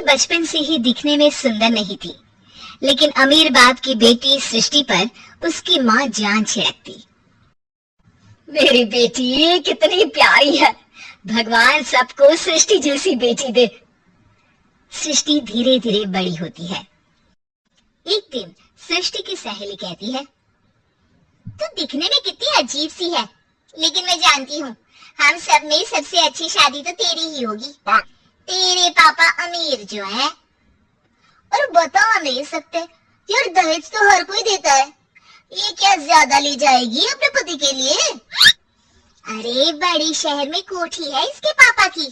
सृष्टि बचपन से ही दिखने में सुंदर नहीं थी, लेकिन अमीर बाप की बेटी सृष्टि पर उसकी माँ जान छिड़कती। मेरी बेटी कितनी प्यारी है, भगवान सबको सृष्टि जैसी बेटी दे। सृष्टि धीरे धीरे बड़ी होती है। एक दिन सृष्टि की सहेली कहती है, तू दिखने में कितनी अजीब सी है, लेकिन मैं जानती हूँ हम सब में सबसे अच्छी शादी तो तेरी ही होगी। तेरे पापा अमीर जो है। और बता नहीं सकते यार, दहेज तो हर कोई देता है, ये क्या ज्यादा ले जाएगी अपने पति के लिए? अरे बड़ी शहर में कोठी है इसके पापा की।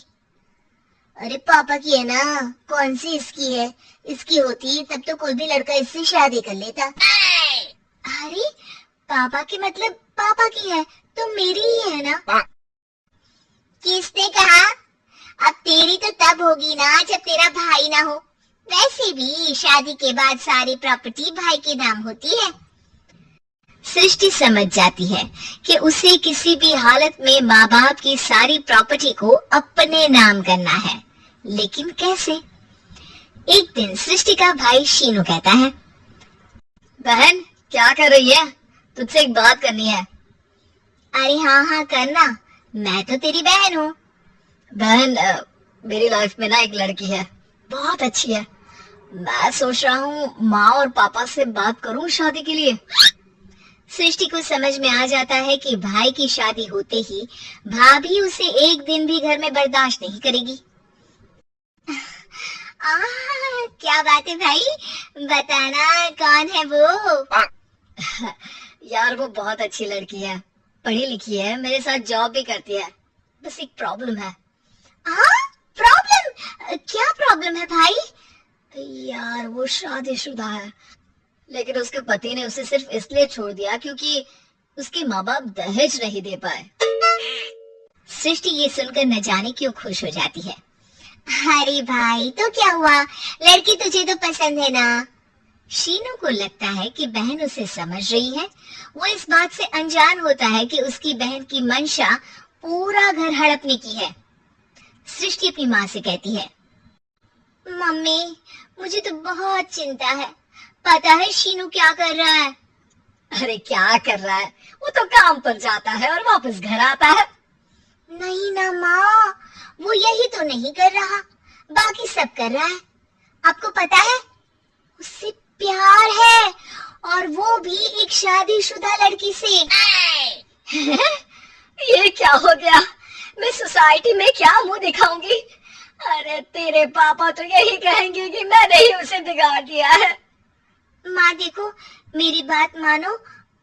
अरे पापा की है ना, कौन सी इसकी है? इसकी होती तब तो कोई भी लड़का इससे शादी कर लेता। अरे पापा की मतलब पापा की है तो मेरी ही है ना। किसने कहा? अब तेरी तो तब होगी ना जब तेरा भाई ना हो। वैसे भी शादी के बाद सारी प्रॉपर्टी भाई के नाम होती है। सृष्टि समझ जाती है कि उसे किसी भी हालत में माँ बाप की सारी प्रॉपर्टी को अपने नाम करना है, लेकिन कैसे? एक दिन सृष्टि का भाई शीनू कहता है, बहन क्या कर रही है? तुझसे एक बात करनी है। अरे हाँ हाँ करना, मैं तो तेरी बहन हूँ। बहन मेरी लाइफ में ना एक लड़की है, बहुत अच्छी है। मैं सोच रहा हूँ माँ और पापा से बात करूँ शादी के लिए। सृष्टि को समझ में आ जाता है कि भाई की शादी होते ही भाभी उसे एक दिन भी घर में बर्दाश्त नहीं करेगी। क्या बात है भाई, बताना कौन है वो? यार वो बहुत अच्छी लड़की है, पढ़ी लिखी है, मेरे साथ जॉब भी करती है। बस एक प्रॉब्लम है। प्रॉब्लम? क्या प्रॉब्लम है भाई? यार वो शादीशुदा है, लेकिन उसके पति ने उसे सिर्फ इसलिए छोड़ दिया क्योंकि उसके माँ बाप दहेज नहीं दे पाए। सृष्टि ये सुनकर न जाने क्यों खुश हो जाती है। अरे भाई तो क्या हुआ, लड़की तुझे तो पसंद है ना। शीनू को लगता है कि बहन उसे समझ रही है। वो इस बात से अनजान होता है कि उसकी बहन की मंशा पूरा घर हड़पने की है। सृष्टि अपनी माँ से कहती है, मम्मी मुझे तो बहुत चिंता है, पता है शीनू क्या कर रहा है? अरे क्या कर रहा है? वो तो काम पर जाता है और वापस घर आता है। नहीं ना माँ, वो यही तो नहीं कर रहा, बाकी सब कर रहा है। आपको पता है उससे प्यार है, और वो भी एक शादीशुदा लड़की से। ये क्या हो गया? मैं सोसाइटी में क्या मुंह दिखाऊंगी? अरे तेरे पापा तो यही कहेंगे कि मैंने ही उसे बिगाड़ दिया है। माँ देखो मेरी बात मानो,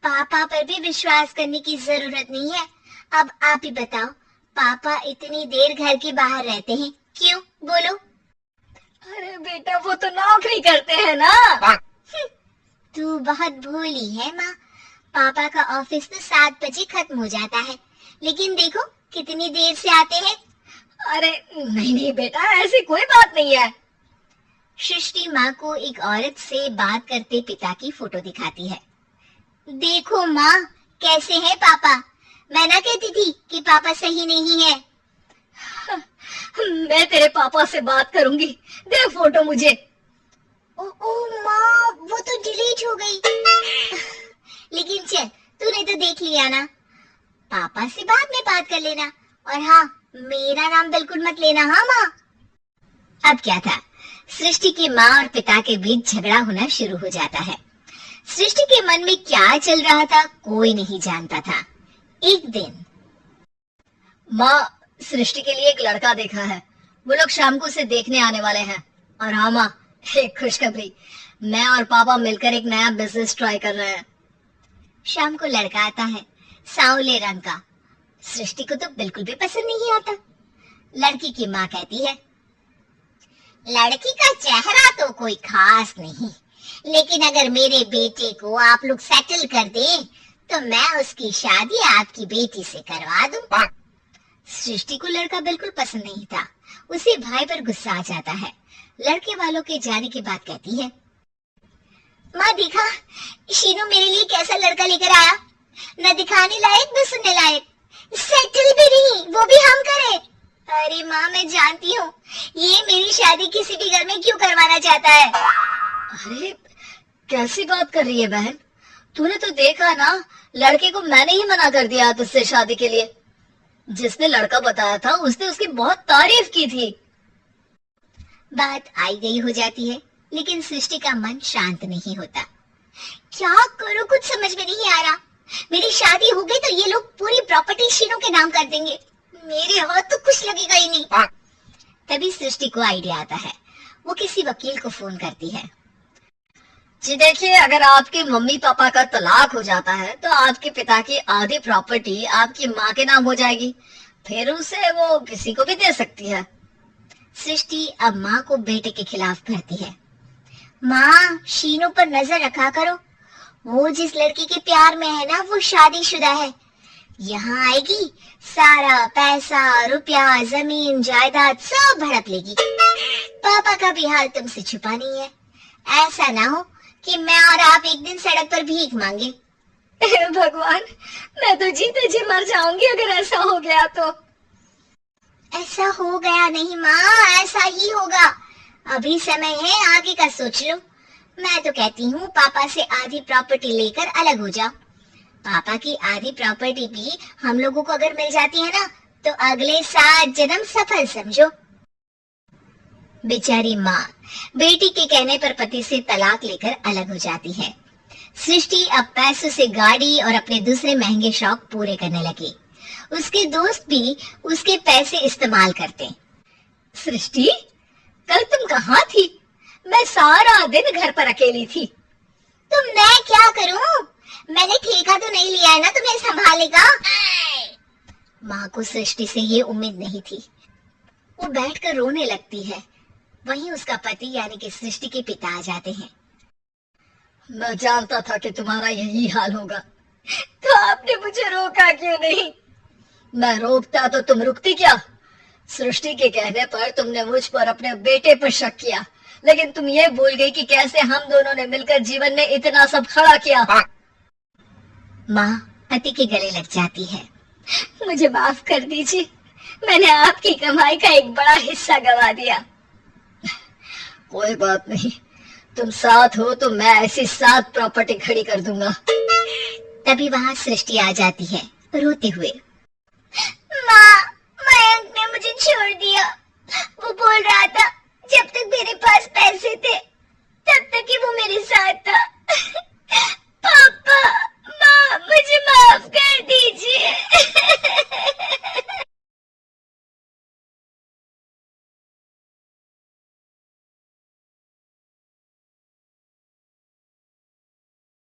पापा पर भी विश्वास करने की जरूरत नहीं है। अब आप ही बताओ, पापा इतनी देर घर के बाहर रहते हैं क्यों? बोलो। अरे बेटा वो तो नौकरी करते हैं ना। तू बहुत भोली है माँ, पापा का ऑफिस तो 7 बजे खत्म हो जाता है, लेकिन देखो कितनी देर से आते हैं। अरे नहीं नहीं बेटा, ऐसी कोई बात नहीं है। सृष्टि माँ को एक औरत से बात करते पिता की फोटो दिखाती है। देखो माँ कैसे हैं पापा, मैं ना कहती थी कि पापा सही नहीं है। मैं तेरे पापा से बात करूंगी, दे फोटो मुझे। ओ माँ वो तो डिलीट हो गई। लेकिन चल तूने तो देख लिया ना, पापा से बाद में बात कर लेना, और हाँ मेरा नाम बिल्कुल मत लेना। हाँ माँ। अब क्या था, सृष्टि की माँ और पिता के बीच झगड़ा होना शुरू हो जाता है। सृष्टि के मन में क्या चल रहा था कोई नहीं जानता था। एक दिन, माँ सृष्टि के लिए एक लड़का देखा है, वो लोग शाम को उसे देखने आने वाले हैं। और हाँ माँ एक खुशखबरी, मैं और पापा मिलकर एक नया बिजनेस ट्राई कर रहे हैं। शाम को लड़का आता है, सांवले रंग का। सृष्टि को तो बिल्कुल भी पसंद नहीं आता। लड़की की माँ कहती है, लड़की का चेहरा तो कोई खास नहीं, लेकिन अगर मेरे बेटे को आप लोग सेटल कर दे तो मैं उसकी शादी आपकी बेटी से करवा दूं। सृष्टि को लड़का बिल्कुल पसंद नहीं था। उसे भाई पर गुस्सा आ जाता है। लड़के वालों के जाने के बाद कहती है, माँ देखा शीनू मेरे लिए कैसा लड़का लेकर आया, न दिखाने लायक न सुनने लायक, सेटल भी नहीं, वो भी हम करें। अरे माँ, मैं जानती हूँ ये मेरी शादी किसी भी घर में क्यों करवाना चाहता है। अरे कैसी बात कर रही है बहन, तूने तो देखा ना, लड़के को मैंने ही मना कर दिया तुझसे शादी के लिए। जिसने लड़का बताया था उसने उसकी बहुत तारीफ की थी। बात आई गई हो जाती है, लेकिन सृष्टि का मन शांत नहीं होता। क्या करूं, कुछ समझ में नहीं आ रहा। मेरी शादी हो गई तो ये लोग पूरी प्रॉपर्टी शीनू के नाम कर देंगे, मेरे हाथ तो कुछ लगेगा ही नहीं। तभी सृष्टि को आइडिया आता है। वो किसी वकील को फोन करती है। जी देखिए, अगर आपके मम्मी पापा का तलाक हो जाता है तो आपके पिता की आधी प्रॉपर्टी आपकी माँ के नाम हो जाएगी, फिर उसे वो किसी को भी दे सकती है। सृष्टि अब माँ को बेटे के खिलाफ भरती है। माँ, शीनू पर नजर रखा करो, वो जिस लड़की के प्यार में है ना वो शादीशुदा है। यहाँ आएगी, सारा पैसा, रुपया, जमीन, जायदाद सब हड़प लेगी। पापा का भी हाल तुमसे छुपा नहीं है। ऐसा ना हो कि मैं और आप एक दिन सड़क पर भीख मांगे। भगवान, मैं तो जीते जी मर जाऊंगी अगर ऐसा हो गया तो। ऐसा हो गया नहीं माँ, ऐसा ही होगा। अभी समय है, आगे का सोच लो। मैं तो कहती हूँ पापा से आधी प्रॉपर्टी लेकर अलग हो जाओ। पापा की आधी प्रॉपर्टी भी हम लोगों को अगर मिल जाती है ना, तो अगले 7 जन्म सफल समझो। बेचारी माँ बेटी के कहने पर पति से तलाक लेकर अलग हो जाती है। सृष्टि अब पैसों से गाड़ी और अपने दूसरे महंगे शौक पूरे करने लगी। उसके दोस्त भी उसके पैसे इस्तेमाल करते। सृष्टि, कल तुम कहाँ थी? मैं सारा दिन घर पर अकेली थी। तो मैं क्या करूं? मैंने ठेका तो नहीं लिया है ना तुम्हें संभालने का। माँ को सृष्टि से ये उम्मीद नहीं थी। वो बैठकर रोने लगती है। वहीं उसका पति यानी कि सृष्टि के पिता आ जाते हैं। मैं जानता था कि तुम्हारा यही हाल होगा, तो आपने मुझे रोका क्यों नहीं? मैं रोकता तो तुम रुकती क्या? सृष्टि के कहने पर तुमने मुझ पर अपने बेटे पर शक किया, लेकिन तुम ये भूल गई कि कैसे हम दोनों ने मिलकर जीवन में इतना सब खड़ा किया। माँ पति के गले लग जाती है। मुझे माफ कर दीजिए, मैंने आपकी कमाई का एक बड़ा हिस्सा गवा दिया। कोई बात नहीं, तुम साथ हो तो मैं ऐसी 7 प्रॉपर्टी खड़ी कर दूंगा। तभी वहाँ सृष्टि आ जाती है रोते हुए। माँ, मयंक ने मुझे छोड़ दिया। वो बोल रहा था जब तक